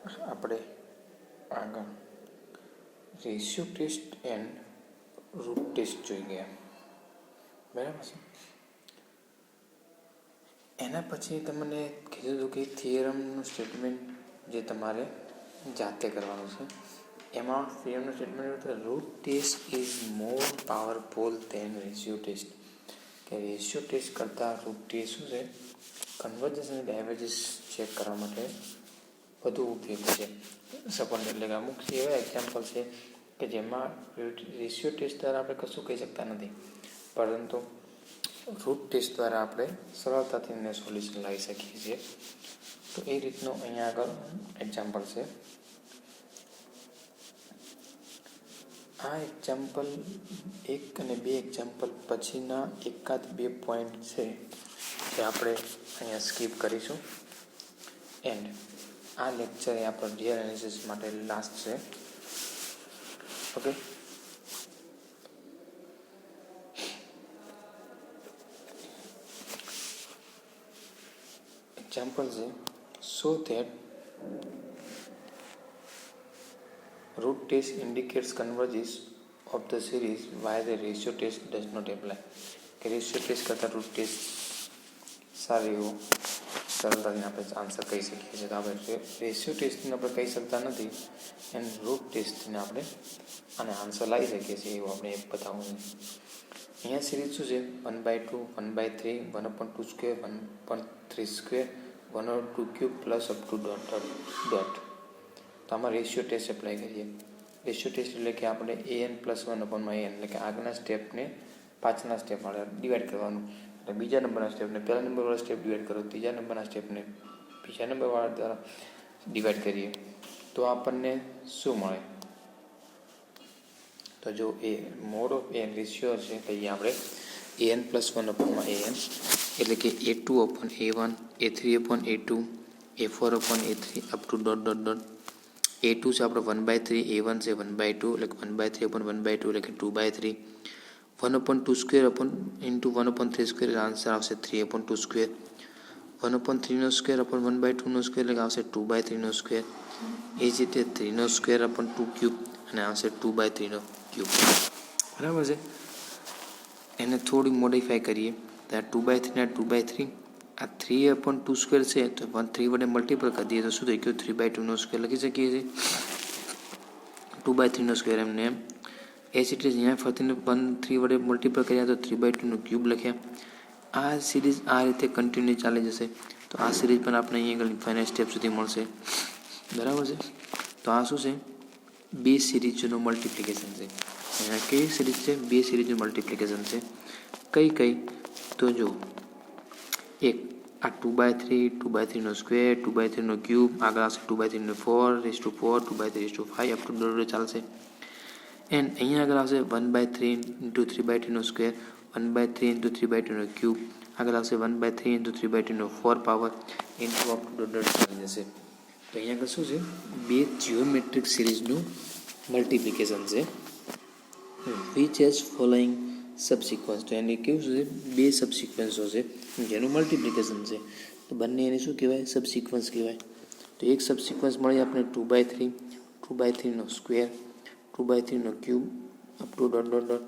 આપણે આગળ ratio test and root test જોઈ ગયા, બરાબર છે. એના પછી તમને કીધું હતું કે થિયરમનું સ્ટેટમેન્ટ જે તમારે જાતે કરવાનું છે. એમાં થિયરમનું સ્ટેટમેન્ટ હતું root test is more powerful than ratio test, કે રેશિયો ટેસ્ટ કરતાં રૂટ ટેસ્ટ શું છે, કન્વર્જન્સ અને ડાયવર્જન્સ ચેક કરવા માટે વધુ ઉપયોગી છે. સપોઝ એટલે કે અમુક એવા એક્ઝામ્પલ છે કે જેમાં રેશિયો ટેસ્ટ દ્વારા આપણે કશું કહી શકતા નથી, પરંતુ રૂટ ટેસ્ટ દ્વારા આપણે સરળતાથી એને સોલ્યુશન લાવી શકીએ છીએ. તો એ રીતનો અહીંયા આગળ એક્ઝામ્પલ છે. આ એક્ઝામ્પલ 1 અને 2 એક્ઝામ્પલ પછીના એકાદ 2 પોઈન્ટ છે જે આપણે અહીંયા સ્કીપ કરીશું. એન્ડ આ લેક્ચર એ આપણો રિયલ એનાલિસિસ માટે લાસ્ટ છે. ઓકે, એક્ઝામ્પલ છે so that root test indicates convergence of the series while the ratio test does not apply. કે રેશિયો ટેસ્ટ કરતાં રૂટ ટેસ્ટ સારો એવો સરળતાથી આપણે આન્સર કહી શકીએ છીએ. તો આપણે રેશિયો ટેસ્ટને આપણે કહી શકતા નથી એન્ડ રૂટ ટેસ્ટને આપણે આને આન્સર લાવી શકીએ છીએ, એવું આપણે બતાવવું છે. અહીંયા સિરીઝ શું છે, 1/2, 1/3, 1/2 square, 1/3 square, 1/2 cube plus up to dot. તો આમાં રેશિયો ટેસ્ટ એપ્લાય કરીએ. રેશિયો ટેસ્ટ એટલે કે આપણે an + 1/n એટલે કે આગળના સ્ટેપને પાછળના સ્ટેપ વડે ડિવાઈડ કરવાનું. એટલે બીજા નંબરના સ્ટેપને પહેલા નંબરવાળા સ્ટેપ ડિવાઈડ કરો, ત્રીજા નંબરના સ્ટેપને બીજા નંબરવાળા દ્વારા ડિવાઈડ કરીએ તો આપણને શું મળે? તો જો એ મોડ ઓફ એ રેશિયો છે કહીએ આપણે an + 1/an એટલે કે a2/a1, a3/a2, a4/a3 up to dot. a2 છે આપણો 1/3, a1 છે 1/2 એટલે કે 1/3/1/2 એટલે કે 2/3, 1/2 સ્ક્વેર ઇન્ટુ 1/3 સ્ક્વેર આન્સર આવશે 3/2 સ્ક્વેર, 1/3 નો સ્ક્વેર 1/2 નો સ્ક્વેર એટલે આવશે 2/3 નો સ્ક્વેર. એ જ રીતે 3 નો સ્ક્વેર 2 ક્યુબ અને આવશે 2/3 નો ક્યુબ. બરાબર છે. એને થોડી મોડિફાઈ કરીએ તો આ 2/3 ના 2/3, આ 3/2 સ્ક્વેર છે તો 3 વડે મલ્ટીપલ કરી દઈએ તો શું થઈ ગયું, 3/2 નો સ્ક્વેર લખી શકીએ છીએ, 2/3 નો સ્ક્વેર એમને એમ. એ જ રીતે અહીંયા ફરીને 3 વડે મલ્ટીપલ કર્યા તો 3/2 નો ક્યુબ લખ્યા. આ સિરીઝ આ રીતે કન્ટિન્યુ ચાલી જશે. તો આ સિરીઝ પણ આપણે અહીંયા આગળ ઇન્ફાઇનાઇટ સ્ટેપ સુધી મળશે. બરાબર છે. તો આ શું છે, 2 સિરીઝનું મલ્ટિપ્લિકેશન છે. અહીંયા કઈ સિરીઝ છે, 2 સિરીઝનું મલ્ટિપ્લિકેશન છે. કઈ તો જો એક આ 2/3, 2/3 નો સ્ક્વેર, 2/3 નો ક્યુબ, આગળ આવશે 2/3 નો 4/4, 2/3/5 અપ ટુ ડોટ ચાલશે. એન્ડ અહીંયા આગળ આવશે 1/3 ઇન્ટુ 3/2 નો સ્ક્વેર, 1/3 ઇન્ટુ 3/2 નો ક્યુબ, આગળ આવશે 1/3 ઇન્ટુ 3/2 નો 4 power into up to dot ચાલી જશે. તો અહીંયા આગળ શું છે, 2 જીઓમેટ્રિક સિરીઝનું મલ્ટિપ્લિકેશન છે. Which has following subsequence. તો એને કેવું છે, 2 સબસિક્વન્સો છે જેનું મલ્ટિપ્લિકેશન છે. તો બંને એને શું કહેવાય, સબસિક્વન્સ કહેવાય. તો એક સબસિક્વન્સ મળી આપણે 2/3, 2/3 નો સ્ક્વેર, 2/3 નો ક્યુબ અપ ટુ ડોટ.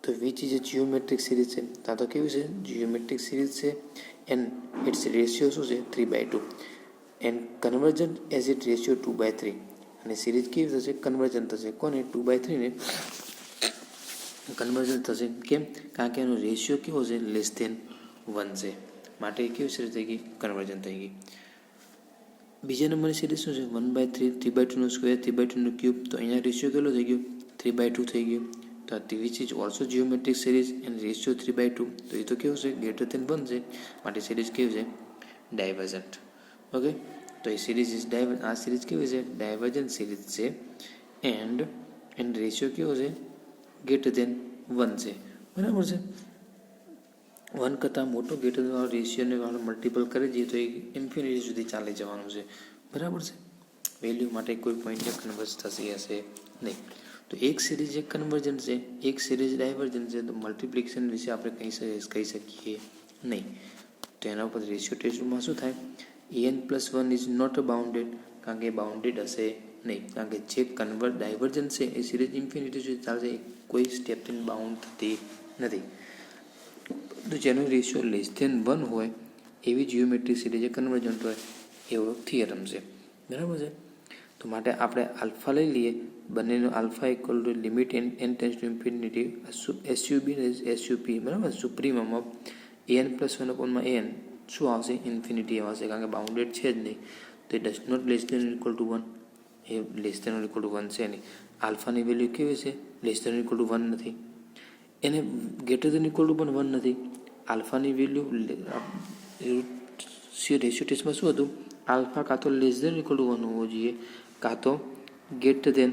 તો which is a geometric series છે. ત્યાં તો કેવું છે, જીઓમેટ્રિક સિરીઝ છે એન્ડ ઇટ્સ રેશિયો શું છે, 3/2 and convergent as it ratio 2/3. અને સિરીઝ કેવી થશે, કન્વર્જન્ટ થશે. કોને, 2/3 ને કન્વર્જન્ટ થશે. કેમ, કારણ કે એનો રેશિયો કેવો છે, <<1 છે. માટે કેવી સિરીઝ થઈ ગઈ, કન્વર્જન્ટ થઈ ગઈ. બીજા નંબરની સિરીઝ શું છે, 1/3, 3/2 નો સ્ક્વેર, 3/2 નો ક્યુબ. તો અહીંયા રેશિયો કેટલો થઈ ગયો, 3/2 થઈ ગયો. તો which is also geometric series and ratio 3/2. તો એ તો કેવું છે, >1 છે. માટે સિરીઝ કેવી છે, ડાયવર્જન્ટ. ઓકે, તો એ સિરીઝ ઇઝ આ સિરીઝ કેવી છે, ડાયવર્જન્ટ સિરીઝ છે. એન્ડ રેશિયો કેવો છે, >1 છે. બરાબર છે. 1 કરતાં મોટો વાળો રેશિયોને વાળો મલ્ટિપલ કરી દઈએ તો એ ઇન્ફિનિટી સુધી ચાલી જવાનું છે. બરાબર છે. વેલ્યુ માટે કોઈ પોઈન્ટને કન્વર્જ થશે હશે નહીં. તો એક સિરીઝ એક કન્વર્જન્ટ છે, એક સિરીઝ ડાયવર્જન્ટ છે. તો મલ્ટિપ્લિકેશન વિશે આપણે કહી શકીએ નહીં. તો એના ઉપર રેશિયો ટેસ્ટમાં શું થાય, an+1 ઇઝ નોટ બાઉન્ડેડ, કારણ કે બાઉન્ડેડ હશે નહીં, કારણ કે જે ડાયવર્જન્સ છે એ સિરીઝ ઇન્ફિનિટી સુધી ચાલશે, કોઈ સ્ટેપથી બાઉન્ડ થતી નથી. તો જેનો રેશિયો <1 હોય એવી જીઓમેટ્રિક સિરીઝ એ કન્વર્જન્ટ હોય એવો થિયરમ છે. બરાબર છે. તો માટે આપણે આલ્ફા લઈ લઈએ, બંનેનો alpha equal to limit n tends to infinity SUP બરાબર, સુપ્રીમમ ઓફ an+1/an શું આવશે? ઇન્ફિનિટી આવશે, કારણ કે બાઉન્ડેડ છે જ નહીં. તો એ does not less than equal to 1, એ લેસ દેન ઇક્વલ ટુ 1 છે નહીં. આલ્ફાની વેલ્યુ કેવી છે? લેસ દેન ઇક્વલ ટુ 1 નથી, એને ગ્રેટર દેન ઇક્વલ ટુ પણ 1 નથી. આલ્ફાની વેલ્યુ રેશિયો ટેસ્ટમાં શું હતું? આલ્ફા કાં તો લેસ દેન ઇક્વલ ટુ 1 હોવો જોઈએ, કાં તો ગ્રેટર દેન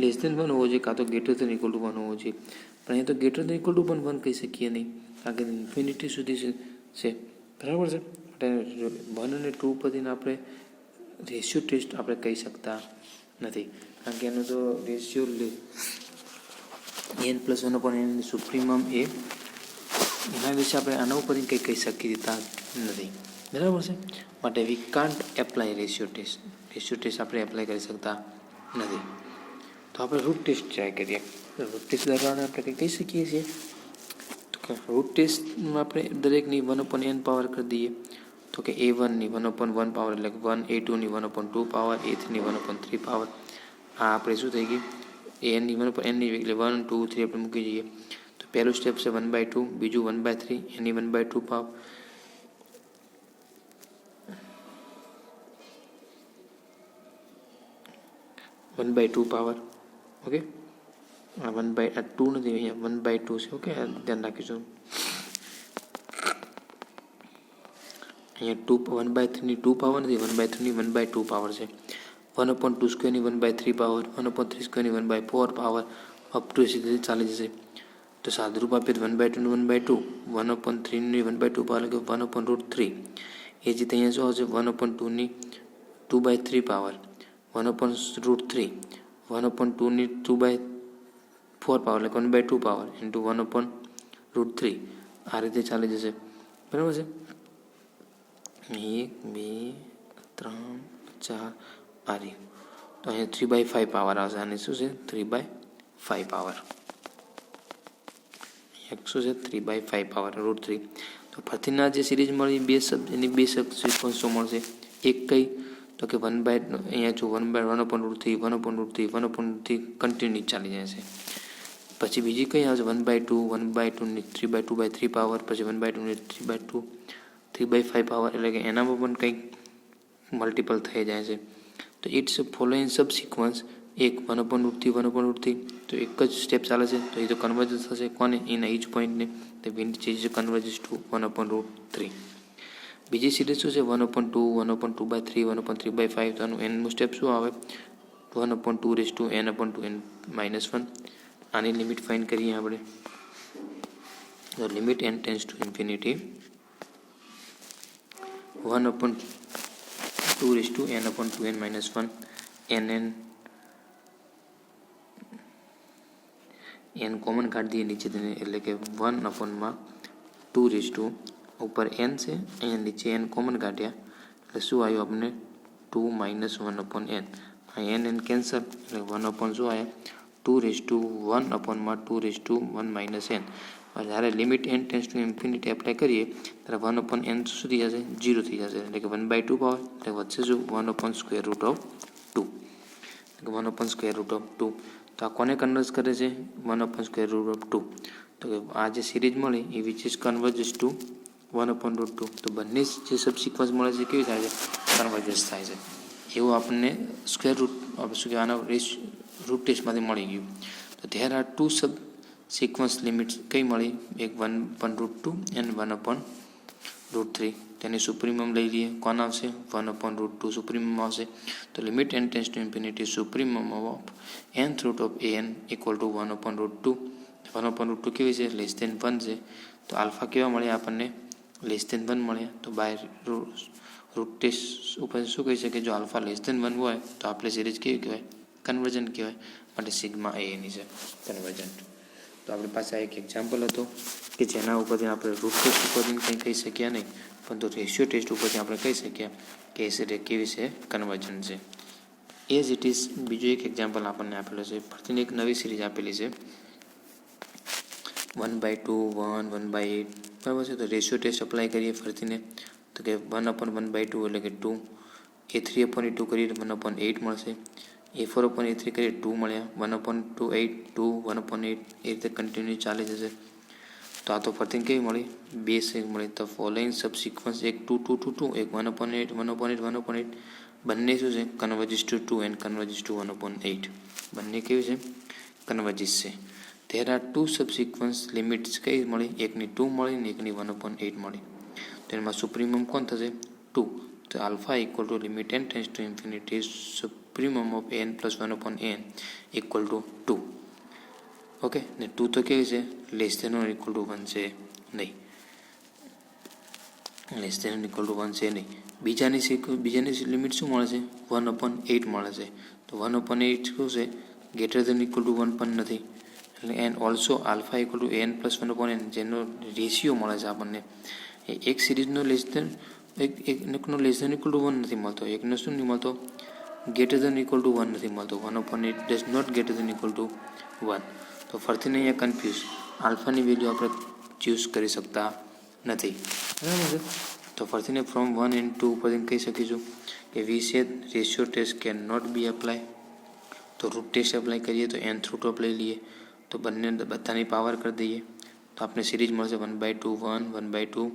લેસ દેન 1 હોવો જોઈએ, કાં તો ગ્રેટર દેન ઇક્વલ ટુ 1 હોવો જોઈએ. પણ અહીંયા તો ગ્રેટર દેન ઇક્વલ ટુ પણ 1 કહી શકીએ નહીં, કારણ કે ઇન્ફિનિટી સુધી છે. બરાબર છે. એટલે 1 અને 2 પરથી આપણે રેશિયો ટેસ્ટ આપણે કહી શકતા નથી, કારણ કે એનો તો રેશિયો n+1/n સુપ્રીમમ એ એના વિશે આપણે આના ઉપરથી કંઈ કહી શકી દેતા નથી. બરાબર છે. માટે we can't apply ratio test. Ratio test આપણે એપ્લાય કરી શકતા નથી. તો આપણે રૂટ ટેસ્ટ ટ્રાય કરીએ. રૂટ ટેસ્ટ દરમિયાન આપણે કંઈ કહી શકીએ છીએ? તો કે રૂટ ટેસ્ટમાં આપણે દરેકની 1/n પાવર કરી દઈએ. તો કે a1ની 1/1 પાવર એટલે કે 1, a2ની 1/2 પાવર, a3ની 1/3 પાવર. આ આપણે શું થઈ ગઈ? anની 1/nની એટલે 1, 2, 3 આપણે મૂકી જઈએ. તો પહેલું સ્ટેપ છે 1/2, બીજું 1/3, એની 1/2 પાવર, 1/2 પાવર. ઓકે, 1/2 નથી, અહીંયા 1/2 છે. ઓકે, ધ્યાન રાખીશું. અહીંયા 1/3ની 2 પાવર નથી, 1/3ની 1/2 પાવર છે. 1/2² 1/3 પાવર, 1/3² 1/4 પાવર, અપ ટુ સીધી ચાલી જશે. તો સાદુરૂપ આપીએ 1/2 1/2, 1/3ની 1/2 પાવર એટલે કે 1/√3. એ જ રીતે અહીંયા શું આવશે? 1/2ની 2/3 પાવર, 1/√3, 1/2ની 2/4 પાવર એટલે 1/2 પાવર ઇન્ટુ 1/√3. આ રીતે ચાલી જશે. બરાબર છે. 1, 2, 3, 4 આ રહ્યું. તો અહીંયા 3/5 પાવર આવશે. આને શું છે? 3/5 પાવર. શું છે? 3/5 પાવર √3. તો ફરીના જે સિરીઝ મળી એની બે સિક્વન્સો મળશે. એક કઈ? તો કે અહીંયા જો 1/1/√3, 1/√3, 1/3 કન્ટિન્યુ ચાલી જાય છે. પછી બીજી કઈ આવશે? 1/2, 1/2ની 3/2/3 પાવર, પછી 1/2ની 3/2, 3/5 પાવર, એટલે કે એનામાં પણ કંઈક મલ્ટિપલ થઈ જાય છે. તો ઇટ્સ ફોલોઈંગ સબ સિક્વન્સ એક 1/√3, 1/√3. તો એક જ સ્ટેપ ચાલે છે, તો એ તો કન્વર્જન્સ થશે. કોને? એના ઇચ પોઈન્ટને. તો વિન્ડ ચેન્જ કન્વર્જન્સ ટુ 1/√3. બીજી સિરીઝ શું છે? 1/2, 1/2/3, 1/3/5. તો આનું એનનું સ્ટેપ શું આવે? 1/2n/2n -1. આની લિમિટ ફાઇન્ડ કરીએ આપણે. તો limit n tends to infinity 1/2n/2n -1. n common કાઢી દઈએ નીચે, એટલે કે 1/2 ઉપર n છે, અહીંયા નીચે n કોમન કાઢ્યા એટલે શું આવ્યું આપણને? 2 - 1/n. અહીં n કેન્સલ એટલે 1/ શું આવ્યા? 2/1/2/1 - n. જ્યારે limit n tends to infinity apply કરીએ ત્યારે 1/n શું થઈ જશે? 0 થઈ જશે. એટલે કે 1/2 પાવર એટલે વધશે શું? 1/2. 1/2. તો આ કોને કન્વર્સ કરે છે? 1/2. તો કે આ જે સિરીઝ મળી એ વિચ ઇઝ કન્વર્જન્સ ટુ 1/√2. તો બંને જે સબસિક્વન્સ મળે છે કેવી થાય છે? કન્વર્જન્સ થાય છે. એવું આપણને સ્ક્વેર રૂટ શું કહેવાય આના રૂટ ટેસ્ટમાંથી મળી ગયું. તો there are 2 sub sequence limits કઈ મળી? એક 1/√2 એન્ડ 1/√3. તેની સુપ્રીમમ લઈ લઈએ. કોણ આવશે? 1/√2 સુપ્રીમમ આવશે. તો limit n tends to infinity supremum of nth root of an equal to 1/√2. 1/√2 કેવી છે? લેસ દેન 1 છે. તો આલ્ફા કેવા મળ્યા આપણને? લેસ દેન 1 મળ્યા. તો બાય રૂટ ટેસ્ટ ઉપર શું કહી શકે? જો આલ્ફા લેસ દેન 1 હોય તો આપણે સિરીઝ કેવી કહેવાય? કન્વર્જન્ટ કહેવાય. માટે સિગ્મા a એની છે કન્વર્જન્ટ. તો આપણી પાસે આ એક એક્ઝામ્પલ હતો કે જેના ઉપરથી આપણે રૂટ ટેસ્ટ ઉપરથી કંઈ કહી શક્યા નહીં, પરંતુ રેશિયો ટેસ્ટ ઉપરથી આપણે કહી શક્યા કે એ કેવી છે કન્વર્જન છે. એઝ ઇટ ઇઝ બીજું એક એક્ઝામ્પલ આપણને આપેલો છે. ફરીથી એક નવી સિરીઝ આપેલી છે 1/2 1 1/8, બરાબર છે. તો રેશિયો ટેસ્ટ અપ્લાય કરીએ ફરીથીને તો કે 1/1/2 એટલે કે 2, A3/A2 કરીએ 1/8 મળશે, A4/A3 કરીએ 2 મળ્યા, 1/2 8 2 1/8 એ રીતે કન્ટિન્યુ ચાલી જશે. તો આ તો ફરીથી કેવી મળી? બે સેક મળી. તો ફોલોઈંગ સબસિક્વન્સ એક 2 2 2 2, એક 1/8 1/8 1/8, બંને શું છે? કન્વર્જિસ ટુ 2 એન્ડ કન્વર્જિસ ટુ 1/8. બંને કેવી છે? કન્વર્જિસ છે. ધેર આર 2 સબસિક્વન્સ લિમિટ્સ કઈ મળી? એકની 2 મળી ને એકની 1/8 મળી. તો એમાં સુપ્રીમમ કોણ થશે? 2. તો alpha equal to limit n tends to infinity supremum of n plus 1/n equal to 2. Okay, ને 2 તો કેવી છે? Less than or equal to 1 છે નહીં, less than or equal to 1 છે નહીં. બીજાની લિમિટ શું મળે છે? 1/8 મળે છે. તો 1/8 શું છે? ગ્રેટર ધેન ઇક્વલ ટુ 1 પણ નથી. એટલે and also alpha equal two n plus 1/n જેનો રેશિયો મળે છે આપણને, એ એક સિરીઝનો લેસ ધેન એકનો લેસ ધેન ઇક્વલ ટુ 1 નથી મળતો, એકનો શું નહીં મળતો? ગ્રેટર ધેન ઇક્વલ ટુ 1 નથી મળતો. 1/8 does not greater than equal to 1. તો ફરીથી અહીંયા કન્ફ્યુઝ, આલ્ફાની વેલ્યુ આપણે ચૂઝ કરી શકતા નથી, બરાબર છે. તો ફરીથીને ફ્રોમ 1 and 2 ઉપરથી કહી શકીશું કે we said ratio test can not be apply. તો રૂટ ટેસ્ટ એપ્લાય કરીએ તો nth રૂટ ઓફ લઈ લઈએ, તો બધાની પાવર કરી દઈએ, તો આપણે સિરીઝ મળશે 1/2 1 1/2.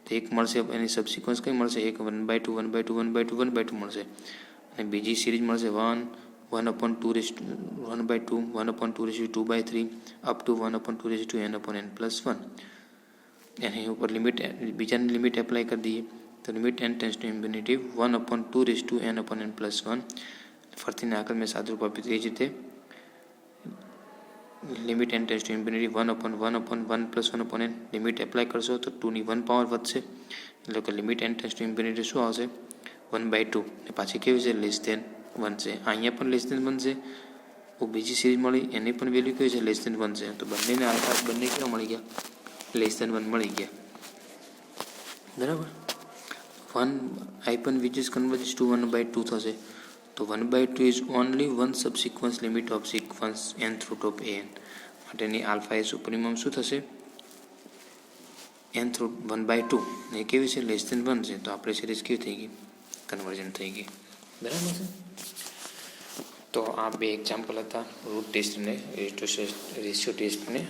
તો એક મળશે, એની સબસિક્વન્સ કઈ મળશે? એક 1/2 1/2 1/2 1/2 મળશે. અને બીજી સિરીઝ મળશે 1 1/2 1/2 1/2 2/3 અપ ટુ 1/2 n/n પ્લસ 1. એની ઉપર લિમિટ, બીજાની લિમિટ એપ્લાય કરી દઈએ તો limit n tends to infinity 1/2 n/n plus 1. ફરીથી આગળ મેં સાદું રૂપ આપ્યું એ જ રીતે limit n tends to infinity 1/1 plus 1/n limit apply કરશો તો 2ની 1 પાવર વધશે, એટલે કે limit n tends to infinity શું આવશે? 1/2. ને પાછી કેવી છે? લેસ ધેન 1 છે. અહીંયા પણ લેસ ધેન 1 છે. બીજી સિરીઝ મળી એની પણ વેલ્યુ કેવી છે? લેસ ધેન 1 છે. તો બંનેને આલ્ફા બંને કેવા મળી ગયા? લેસ ધેન 1 મળી ગયા, બરાબર. 1 આઈપન વિચ ઇઝ કન્વર્જિસ ટુ 1/2 થશે. તો 1/2 is only one subsequence limit of sequence nth root of an માટેની આલ્ફા એ સુપ્રીમમ શું થશે? nth root 1/2. ને કેવી છે? લેસ ધેન 1 છે. તો આપણે સિરીઝ કેવી થઈ ગઈ? કન્વર્જન થઈ ગઈ, બરાબર છે. તો આ બે એક્ઝામ્પલ હતા રૂટ ટેસ્ટ અને રેશિયો ટેસ્ટને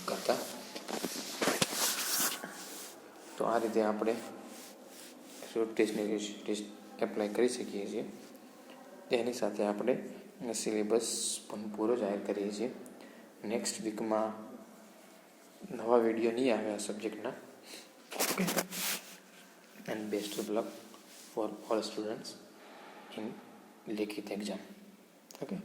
કરતા. તો આ રીતે આપણે રૂટ ટેસ્ટને રેશિયો ટેસ્ટ એપ્લાય કરી શકીએ છીએ. તેની સાથે આપણે સિલેબસ પણ પૂરો જાહેર કરીએ છીએ. નેક્સ્ટ વીકમાં નવા વિડીયો નહીં આવે આ સબ્જેક્ટના. Okay, and best of luck for all students in લેખિત એક્ઝામ. ઓકે.